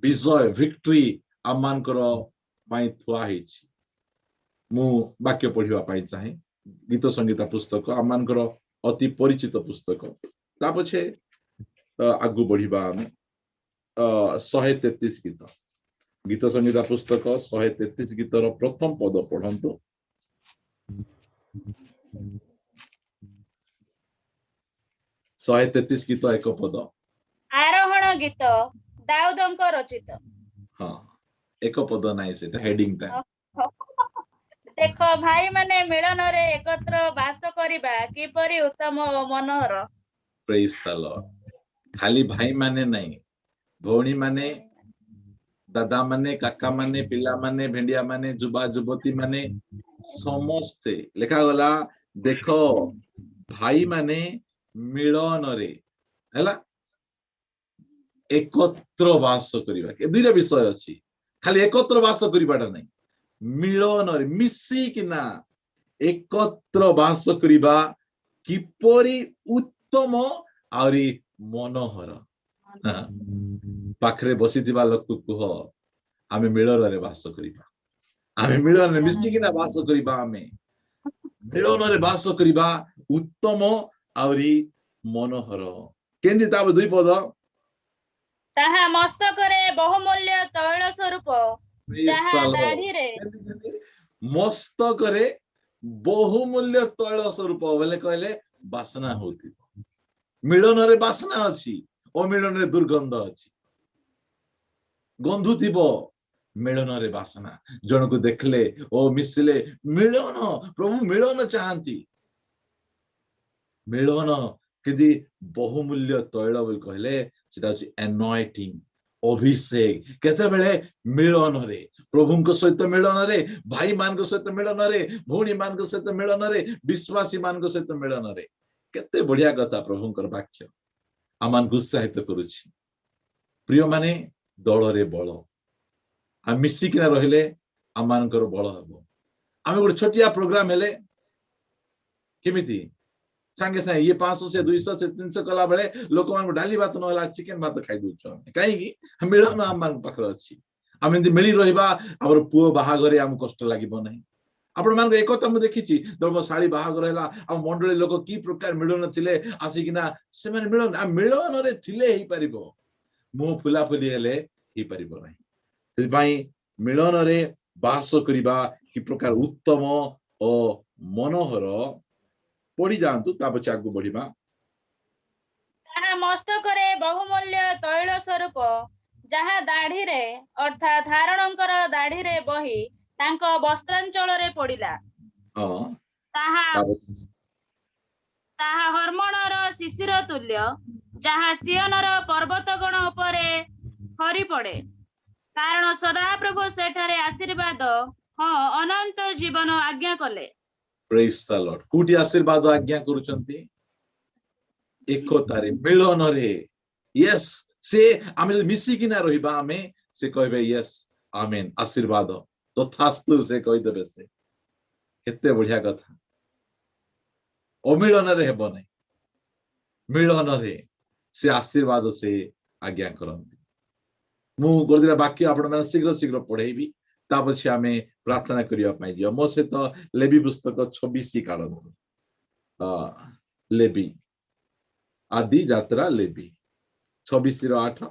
ବିଜୟ, ଭିକ୍ଟ୍ରି ଆମମାନଙ୍କର ପାଇଁ ଥୁଆ ହେଇଛି। ମୁଁ ବାକ୍ୟ ପଢିବା ପାଇଁ ଚାହେଁ, ଗୀତ ସଂଗୀତ ପୁସ୍ତକ, ଆମମାନଙ୍କର ଅତି ପରିଚିତ ପୁସ୍ତକ। ତା ପଛେ ଆଗକୁ ବଢିବା ଆମେ 133 ଗୀତ, ଗୀତ ସଂଗୀତ ପୁସ୍ତକ 133 ଗୀତର ପ୍ରଥମ ପଦ ପଢନ୍ତୁ। 133 ଗୀତ ଏକ ପଦ। ଆରୋହଣ ଗୀତ ଦାଉଦଙ୍କ ରଚିତ। ହଁ, ଏକ ପଦ ନାହିଁ, ସେଟା ହେଡିଂ ଟା। ଦେଖ ଭାଇ ମାନେ ମିଳନରେ ଏକତ୍ର ବାସ କରିବା କିପରି ଉତ୍ତମ ଓ ମନୋହର। ପ୍ରେଜ୍ ଦ ଲର୍ଡ। ଖାଲି ଭାଇ ମାନେ ନାହିଁ, ଭଉଣୀ ମାନେ, ଦାଦା ମାନେ, କାକା ମାନେ, ପିଲାମାନେ, ଭେଣ୍ଡିଆ ମାନେ, ଯୁବା ଯୁବତୀ ମାନେ, ସମସ୍ତେ ଲେଖାଗଲା ଦେଖ ଭାଇ ମାନେ ମିଳନରେ ହେଲା ଏକତ୍ର ବାସ କରିବା। ଏ ଦୁଇଟା ବିଷୟ ଅଛି, ଖାଲି ଏକତ୍ର ବାସ କରିବାଟା ନାହିଁ, ମିଳନରେ ମିଶିକିନା ଏକତ୍ର ବାସ କରିବା କିପରି ଉତ୍ତମ ଆହୁରି ମନୋହର। ପାଖରେ ବସିଥିବା ଲୋକକୁ କୁହ, ଆମେ ମିଳନରେ ବାସ କରିବା, ଆମେ ମିଳନରେ ମିଶିକିନା ବାସ କରିବା, ଆମେ ମିଳନରେ ବାସ କରିବା ଉତ୍ତମ ଆହୁରି ମନୋହର। କେମିତି? ତା ଦୁଇ ପଦ, ତାହା ମସ୍ତକରେ ବହୁମୂଲ୍ୟ ତୈଳ ସ୍ୱରୂପ, ଯାହା ଦାଢିରେ ମସ୍ତକରେ ବହୁମୂଲ୍ୟ ତୈଳ ସ୍ୱରୂପ ବୋଲେ କହିଲେ ବାସନା ହଉଥିବ। ମିଳନରେ ବାସନା ଅଛି, ଅମିଳନରେ ଦୁର୍ଗନ୍ଧ ଅଛି। ଗନ୍ଧୁଥିବ, ମିଳନରେ ବାସନା। ଜଣକୁ ଦେଖିଲେ ଓ ମିଶିଲେ ମିଳନ, ପ୍ରଭୁ ମିଳନ ଚାହାନ୍ତି। ମିଳନ କିନ୍ତୁ ବହୁମୂଲ୍ୟ ତୈଳ ବୋଲି କହିଲେ ସେଟା ହଉଛି anointing, ଅଭିଷେକ। କେତେବେଳେ? ମିଳନରେ, ପ୍ରଭୁଙ୍କ ସହିତ ମିଳନରେ, ଭାଇ ମାନଙ୍କ ସହିତ ମିଳନରେ, ଭଉଣୀ ମାନଙ୍କ ସହିତ ମିଳନରେ, ବିଶ୍ୱାସୀ ମାନଙ୍କ ସହିତ ମିଳନରେ। କେତେ ବଢିଆ କଥା! ପ୍ରଭୁଙ୍କର ବାକ୍ୟ ଆମମାନଙ୍କୁ ଉତ୍ସାହିତ କରୁଛି। ପ୍ରିୟ ମାନେ, ଦଳରେ ବଳ, ଆମେ ମିଶିକିନା ରହିଲେ ଆମମାନଙ୍କର ବଳ ହବ। ଆମେ ଗୋଟେ ଛୋଟିଆ ପ୍ରୋଗ୍ରାମ ହେଲେ କେମିତି ସାଙ୍ଗେ ସାଙ୍ଗେ ଇଏ 500 ସେ 200 ସେ 300 କଲା ବେଳେ ଲୋକମାନଙ୍କୁ ଡାଲି ଭାତ ନହେଲା ଚିକେନ ଭାତ ଖାଇ ଦଉଛୁ ଆମେ। କାହିଁକି? ମିଳନ ଆମମାନଙ୍କ ପାଖରେ ଅଛି। ଆମେ ଏମିତି ମିଳି ରହିବା, ଆମର ପୁଅ ବାହାଘରେ ଆମକୁ କଷ୍ଟ ଲାଗିବ ନାହିଁ। ଆପଣମାନଙ୍କ ଏକଥା ମୁଁ ଦେଖିଛି, ମୋ ଶାଳୀ ବାହାଘର ହେଲା, ଆମ ମଣ୍ଡଳୀ ଲୋକ କି ପ୍ରକାର ମିଳନ ଥିଲେ ଆସିକିନା, ସେମାନେ ମିଳନରେ ଥିଲେ ହେଇପାରିବ, ମୁହଁ ଫୁଲାଫୁଲି ହେଲେ ହେଇପାରିବ ନାହିଁ। ସେଥିପାଇଁ ମିଳନରେ ବାସ କରିବା କି ପ୍ରକାର ଉତ୍ତମ ଓ ମନୋହର। ପଢି ଯାଆନ୍ତୁ, ତା ପଛେ ଆଗକୁ ବଢିବା। ତାହା ମସ୍ତକରେ ବହୁମୂଲ୍ୟ ତୈଳ ସ୍ୱରୂପ, ଯାହା ଦାଢିରେ ଅର୍ଥାତ୍ ହାରଣଙ୍କର ଦାଢିରେ ବହି ତାଙ୍କ ବସ୍ତ୍ରାଞ୍ଚଳରେ ପଡିଲା। ତାହା ହର୍ମୋଣର ଶିଶିର ତୁଲ୍ୟ, ଯାହା ସିୟନର ପର୍ବତଗଣ ଉପରେ ଖରି ପଡେ। କାରଣ ସଦାପ୍ରଭୁ ସେଠାରେ ଆଶୀର୍ବାଦ, ହଁ ଅନନ୍ତ ଜୀବନ ଆଜ୍ଞା କଲେ। ପ୍ରେଜ୍ ଦ ଲର୍ଡ। କୋଉଠି ଆଶୀର୍ବାଦ ଆଜ୍ଞା କରୁଛନ୍ତି? ଏକତାରେ, ମିଳନରେ। ୟେସ୍, ସେ ଆମେ ଯଦି ମିଶିକିନା ରହିବା, ଆମେ ସେ କହିବେ ୟେସ୍ ଆମେନ୍, ଆଶୀର୍ବାଦ ତଥାସ୍ତୁ ସେ କହିଦେବେ। ସେ କେତେ ବଢିଆ କଥା! ଅମିଳନରେ ହେବ ନାହିଁ, ମିଳନରେ ସେ ଆଶୀର୍ବାଦ ସେ ଆଜ୍ଞା କରନ୍ତି। ମୁଁ ଗୋଟେ ଦିନ ବାକ୍ୟ ଆପଣ ମାନେ ଶୀଘ୍ର ଶୀଘ୍ର ପଢେଇବି, तापछि आमे प्रार्थना करिया पाई दियो मो सहित लेवी पुस्तक 26 काढନ୍ତୁ लेवी आदि यात्रा लेवी 26:8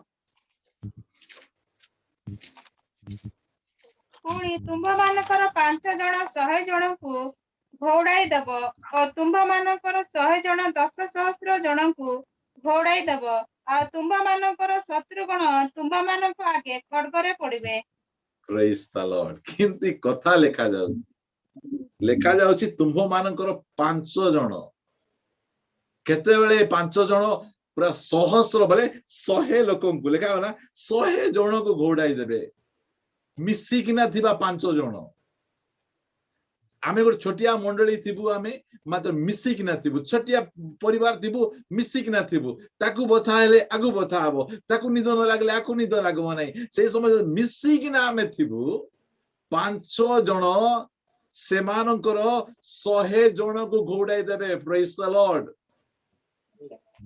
पुणी तुम्भ मानकर 5 जण 100 जणଙ୍କୁ घोड़ाई दब और तुम्भ मानकर 100 जण 10,000 जणଙ୍କୁ घोड़ाई दब और तुम्भ मानकर शत्रुगण तुम्भ ମାନଙ୍କ आगे खड्गरे पड़िबे प्रेज द लॉर्ड किंतु कथा लेखा जाउची तुम्भ मानकर 5 जण केते बेले 5 जण पूरा सहस्र बेले 100 लोकंकु लेखा ना 100 जण को घोड़ाई देबे मिसी किना थिबा 5 जण आमे गोटे छोटिया मंडली थिबु आमे मात्र मिसी किना थिबु छोटिया परिवार थिबु मिसी किना थिबु ताकू बथा हेले आगु बथा हबो ताकू निद न लागले आकू निद लागबो नै से समय मिसी किना आमे थिबु 5 जण सेमानकर 100 जण को घोड़ाई देबे प्रेज द लॉर्ड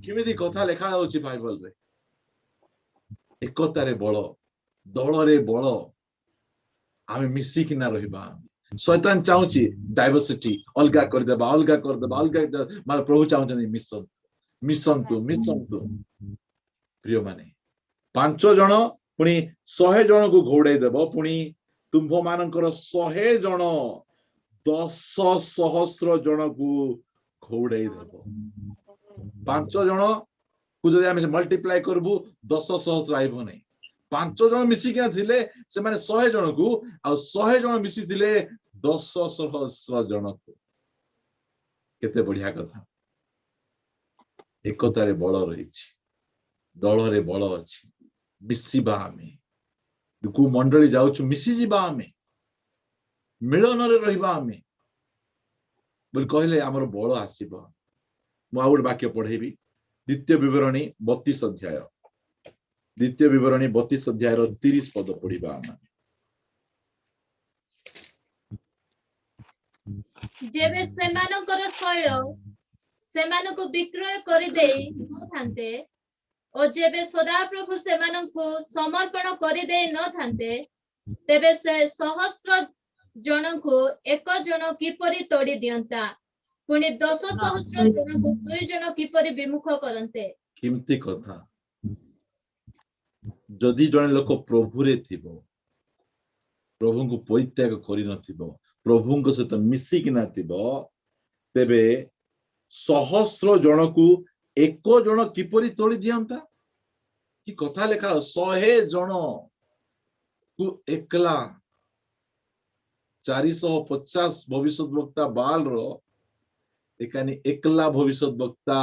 किमिति कथा लेखा होची बाइबल रे एकतारे बळ दळरे बळ आमे मिसी किना रहिबा शैतान चाहूची डाइवर्सिटी अलगा कर देबा अलगा माल प्रभु चाहूचनी मिशन तू प्रिय माने 5 जण पुनी 100 जण को घोड़ाई देबो पुनी तुम्भ मानकर 100 जण 10,000 जण को घोड़ाई देबो 5 जण को जदि आमे मल्टीप्लाई करबु 10,000 आइबो नै 5 जण मिसी के थिले से माने 100 जण को आ 100 जण मिसी थिले 10,000 जण को केते बढ़िया कथा एकतारे बळ रहिछि दळरे बळ अछि मिसिबा आमे दुकु मंडली जाउछु मिसी जिबा आमे मिलन रे रहिबा आमे बोल कहले हमर बळ आसीबा मु आउड वाक्य पढेबी द्वितीय विवरणी 32 अध्याय द्वितीय विवरणी 32 अध्याय रो 30 पद पढिबा आमे जेबे सेमानकर शैल सेमानको विक्रय करि देई न थान्ते ओ जेबे सदाप्रभु सेमाननको समर्पण करि देई न थान्ते तेबे से सहस्र जनको एक जन किपरि तोड़ी दियंता पुणी 10,000 जनको 2 जन किपरि विमुख करन्ते किमती कथा जदि जने लोक प्रभु रे थिबो प्रभु को परित्याग करि नथिबो प्रभु को सहित मिसी कि नाथिबो तेबे सहस्र जन को एक जन किपरि तोड़ी दियंता कि कथा लेखा 100 जन को एकला 450 भविष्यत वक्ता बाल रो एकानी एकला भविष्यत वक्ता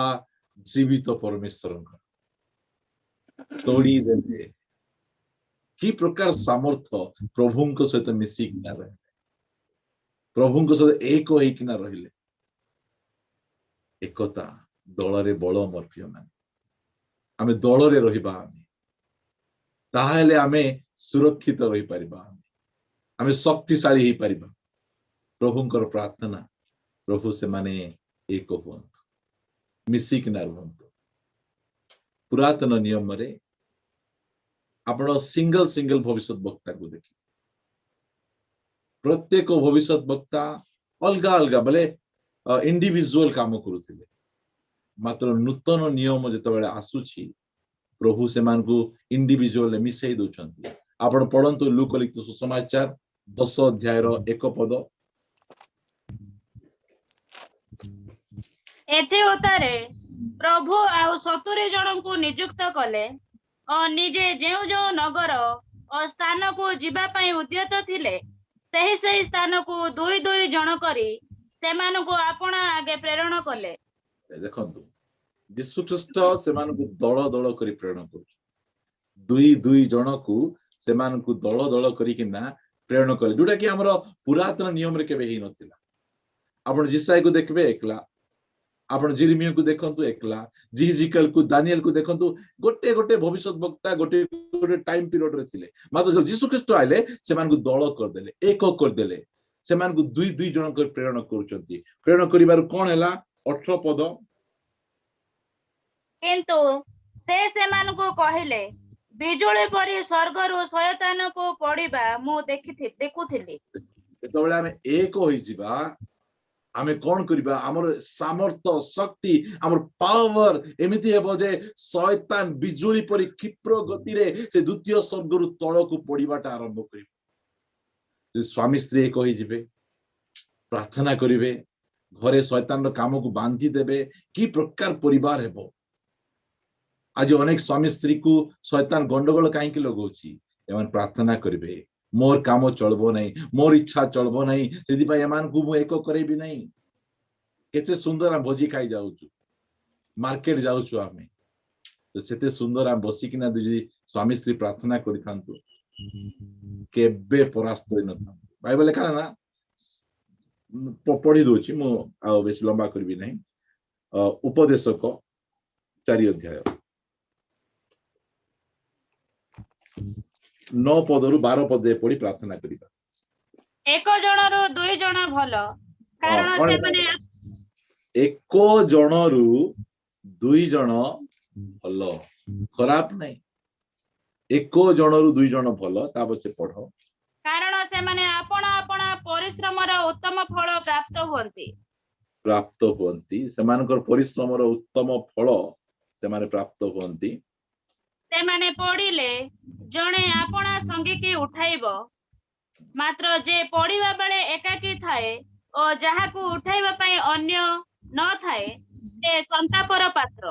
जीवित परमेश्वर तोड़ी देते कि प्रकार सामर्थ्य प्रभु सहित मिसी किना रहे प्रभु सहित एक होइकिना रहिले एकता दलरे बळ मोर प्रिय मान आमे दलरे रहिबा ताहेले आमे सुरक्षित रहि परिबा आमे शक्तिशाली ही परिबा प्रभुंकर प्रार्थना प्रभु से माने एक हुअन्तु मिसी किना रहन्तु पुरातन नियम रे आपण सिंगल भविष्यत वक्ता को देखि प्रत्येक भविष्यत वक्ता अलगा अलगा बोले इंडिविजुअल काम करुथिले मात्र नूतन नियम जेतबेले आसुछि प्रभु से मान को इंडिविजुअल मिसई दोछंती आपण पढंतु लूका लिखित सुसमाचार 10 अध्याय रो 1 पद एते उतारे प्रभु आउ 70 जन को नियुक्त कले और निजे जेउ जो नगर और स्थान को जीवा पई उद्यत थिले सही स्थान को 2 जन करी सेमान को आपण आगे प्रेरण कले देखंतु यीशु ख्रीष्ट सेमान को दल दल करी प्रेरण कर 2 जन को सेमान को दल दल करी किना प्रेरण कले जोटा कि हमर पुरातन नियम रे केबे ही नथिला आपण जिसाई को देखबे एकला आपण जिरमिया को देखंतु एकला जिहिजिकल को दानियल को देखंतु गोटे गोटे भविष्यत वक्ता गोटे गोटे टाइम पीरियड रे थिले मात्र जो यीशु ख्रीष्ट आइले सेमान को दल कर देले एक कर देले सेमान को 2 जन कर प्रेरण करूचंती प्रेरण करिबार कोन हैला 18 पद किंतु से सेमान को कहिले ବିଜୁଳି ପରି ସ୍ୱର୍ଗରୁ ଶୟତାନକୁ ପଡିବା ମୁଁ ଦେଖୁଥିଲି। ଯେତେବେଳେ ଆମେ ଏକ ହୋଇଯିବା ଆମେ କଣ କରିବା ଆମର ସାମର୍ଥ୍ୟ ଶକ୍ତି ଆମର ପାୱାର ଏମିତି ହେବ ଯେ ଶୟତାନ ବିଜୁଳି ପରି କ୍ଷିପ୍ର ଗତିରେ ସେ ଦ୍ୱିତୀୟ ସ୍ୱର୍ଗରୁ ତଳକୁ ପଡିବାଟା ଆରମ୍ଭ କରିବ। ସ୍ୱାମୀ ସ୍ତ୍ରୀ ଏକ ହୋଇଯିବେ ପ୍ରାର୍ଥନା କରିବେ ଘରେ ଶୟତାନର କାମକୁ ବାନ୍ଧି ଦେବେ କି ପ୍ରକାର ପରିବାର ହେବ। ଆଜି ଅନେକ ସ୍ୱାମୀ ସ୍ତ୍ରୀକୁ ଶୟତାନ ଗଣ୍ଡଗୋଳ କାହିଁକି ଲଗାଉଛି ଏମାନେ ପ୍ରାର୍ଥନା କରିବେ ମୋର କାମ ଚଳିବ ନାହିଁ ମୋର ଇଚ୍ଛା ଚଳିବ ନାହିଁ ସେଥିପାଇଁ ଏମାନଙ୍କୁ ମୁଁ ଏକ କରେଇବି ନାହିଁ। କେତେ ସୁନ୍ଦର ଆମେ ଭୋଜି ଖାଇ ଯାଉଛୁ ମାର୍କେଟ ଯାଉଛୁ ଆମେ ସେତେ ସୁନ୍ଦର ଆମେ ବସିକିନା ଯଦି ସ୍ୱାମୀ ସ୍ତ୍ରୀ ପ୍ରାର୍ଥନା କରିଥାନ୍ତୁ କେବେ ପରାସ୍ତ ହୋଇନଥାନ୍ତୁ। ବାଇବେଲ ଲେଖା ନା ପଢି ଦଉଛି ମୁଁ ଆଉ ବେଶୀ ଲମ୍ବା କରିବି ନାହିଁ। ଉପଦେଶକ 4 ଅଧ୍ୟାୟ 9 ପଦରୁ 12 ପଦ ପଢି ପ୍ରାର୍ଥନା କରିବା। ଏକ ଜଣରୁ 2 ଜଣ ଭଲ କାରଣ ସେମାନେ ଏକ ଜଣରୁ 2 ଜଣ ଭଲ ଖରାପ ନାହିଁ। ଏକ ଜଣରୁ 2 ଜଣ ଭଲ ତା ପଛେ ପଢ କାରଣ ସେମାନେ ଆପଣା ଆପଣା ପରିଶ୍ରମର ଉତ୍ତମ ଫଳ ପ୍ରାପ୍ତ ହୁଅନ୍ତି ସେମାନଙ୍କର ପରିଶ୍ରମର ଉତ୍ତମ ଫଳ ସେମାନେ ପ୍ରାପ୍ତ ହୁଅନ୍ତି। ସେମାନେ ପଢିଲେ ଜଣେ ଆପଣା ସଙ୍ଗୀକି ଉଠାଇବ ମାତ୍ର ଯେ ପଢିବା ବେଳେ ଏକାକୀ ଥାଏ ଓ ଯାହାକୁ ଉଠାଇବା ପାଇଁ ଅନ୍ୟ ନଥାଏ ସେ ସନ୍ତାପର ପାତ୍ର।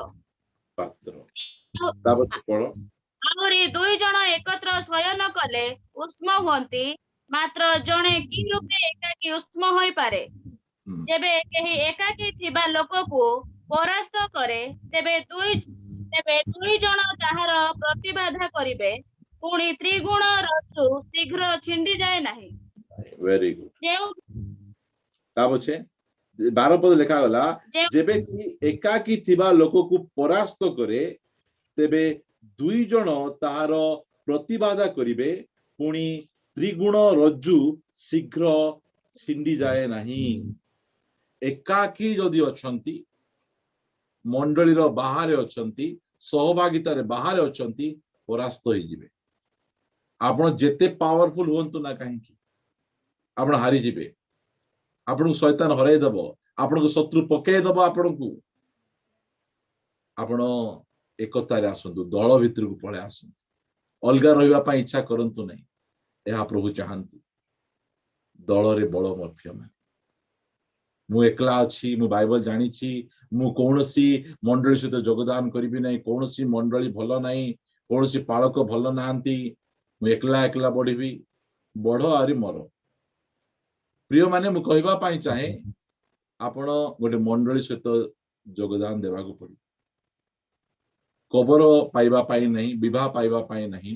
ଆହୁରି 2 ଜଣ ଏକତ୍ର ଶୟନ କଲେ ଉଷ୍ମ ହୁଅନ୍ତି ମାତ୍ର ଜଣେ କି ରୂପେ ଏକାକୀ ଉଷ୍ମ ହୋଇପାରେ। ଯେବେ କେହି ଏକାକୀ ଥିବା ଲୋକକୁ ପରାସ୍ତ କରେ ତେବେ 2 ଜଣ ତାହାର ପ୍ରତିବାଧା କରିବେ ପୁଣି ତ୍ରିଗୁଣ ରଜ୍ଜୁ ଶୀଘ୍ର ଛିଣ୍ଡି ଯାଏ ନାହିଁ। Very good. ତା ପଛେ 12 ପଦ ଲେଖାଗଲା ଯେବେ କି ଏକାକୀ ଥିବା ଲୋକକୁ ପରାସ୍ତ କରେ ତେବେ 2 ଜଣ ତାହାର ପ୍ରତିବାଦ କରିବେ ପୁଣି ତ୍ରିଗୁଣ ରଜ୍ଜୁ ଶୀଘ୍ର ଛିଣ୍ଡି ଯାଏ ନାହିଁ। ଏକାକୀ ଯଦି ଅଛନ୍ତି ମଣ୍ଡଳୀର ବାହାରେ ଅଛନ୍ତି ସହଭାଗିତାରେ ବାହାରେ ଅଛନ୍ତି ପରାସ୍ତ ହେଇଯିବେ। ଆପଣ ଯେତେ ପାୱାରଫୁଲ ହୁଅନ୍ତୁ ନା କାହିଁକି ଆପଣ ହାରିଯିବେ। ଆପଣଙ୍କୁ ଶୈତାନ ହରାଇ ଦବ ଆପଣଙ୍କୁ ଶତ୍ରୁ ପକେଇ ଦବ ଆପଣଙ୍କୁ। ଆପଣ ଏକତାରେ ଆସନ୍ତୁ ଦଳ ଭିତରକୁ ପଳେଇ ଆସନ୍ତୁ ଅଲଗା ରହିବା ପାଇଁ ଇଚ୍ଛା କରନ୍ତୁ ନାହିଁ। ଏହା ପ୍ରଭୁ ଚାହାନ୍ତି। ଦଳରେ ବଳ ମଧ୍ୟ ମୁଁ ଏକଲା ଅଛି ମୁଁ ବାଇବଲ ଜାଣିଛି ମୁଁ କୌଣସି ମଣ୍ଡଳୀ ସହିତ ଯୋଗଦାନ କରିବି ନାହିଁ କୌଣସି ମଣ୍ଡଳୀ ଭଲ ନାହିଁ କୌଣସି ପାଳକ ଭଲ ନାହାନ୍ତି ମୁଁ ଏକଲା ଏକଲା ବଢିବି ବଢ ଆରି ମର। ପ୍ରିୟ ମାନେ ମୁଁ କହିବା ପାଇଁ ଚାହେଁ ଆପଣ ଗୋଟେ ମଣ୍ଡଳୀ ସହିତ ଯୋଗଦାନ ଦେବାକୁ ପଡିବ। କବର ପାଇବା ପାଇଁ ନାହିଁ ବିବାହ ପାଇବା ପାଇଁ ନାହିଁ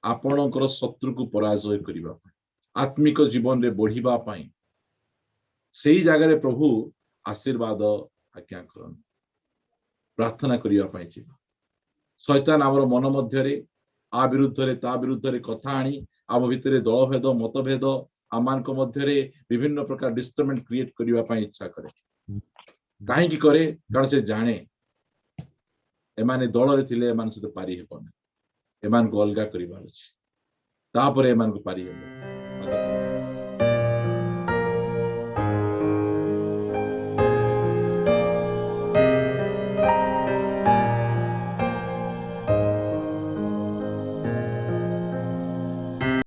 ଆପଣଙ୍କର ଶତ୍ରୁକୁ ପରାଜୟ କରିବା ପାଇଁ ଆତ୍ମିକ ଜୀବନରେ ବଢିବା ପାଇଁ ସେଇ ଜାଗାରେ ପ୍ରଭୁ ଆଶୀର୍ବାଦ ଆଜ୍ଞା କରନ୍ତି। ପ୍ରାର୍ଥନା କରିବା ପାଇଁ ଯିବା। ଶୈତାନ ଆମର ମନ ମଧ୍ୟରେ ଆ ବିରୁଦ୍ଧରେ ତା ବିରୁଦ୍ଧରେ କଥା ଆଣି ଆମ ଭିତରେ ଦଳଭେଦ ମତଭେଦ ଆମମାନଙ୍କ ମଧ୍ୟରେ ବିଭିନ୍ନ ପ୍ରକାର ଡିଷ୍ଟରବେନ୍ସ କ୍ରିଏଟ କରିବା ପାଇଁ ଇଚ୍ଛା କରେ। କାହିଁକି କରେ କାରଣ ସେ ଜାଣେ ଏମାନେ ଦଳରେ ଥିଲେ ଏମାନଙ୍କ ସହିତ ପାରି ହେବ ନାହିଁ ଏମାନଙ୍କୁ ଅଲଗା କରିବାର ଅଛି ତାପରେ ଏମାନଙ୍କୁ ପାରି ହେବ।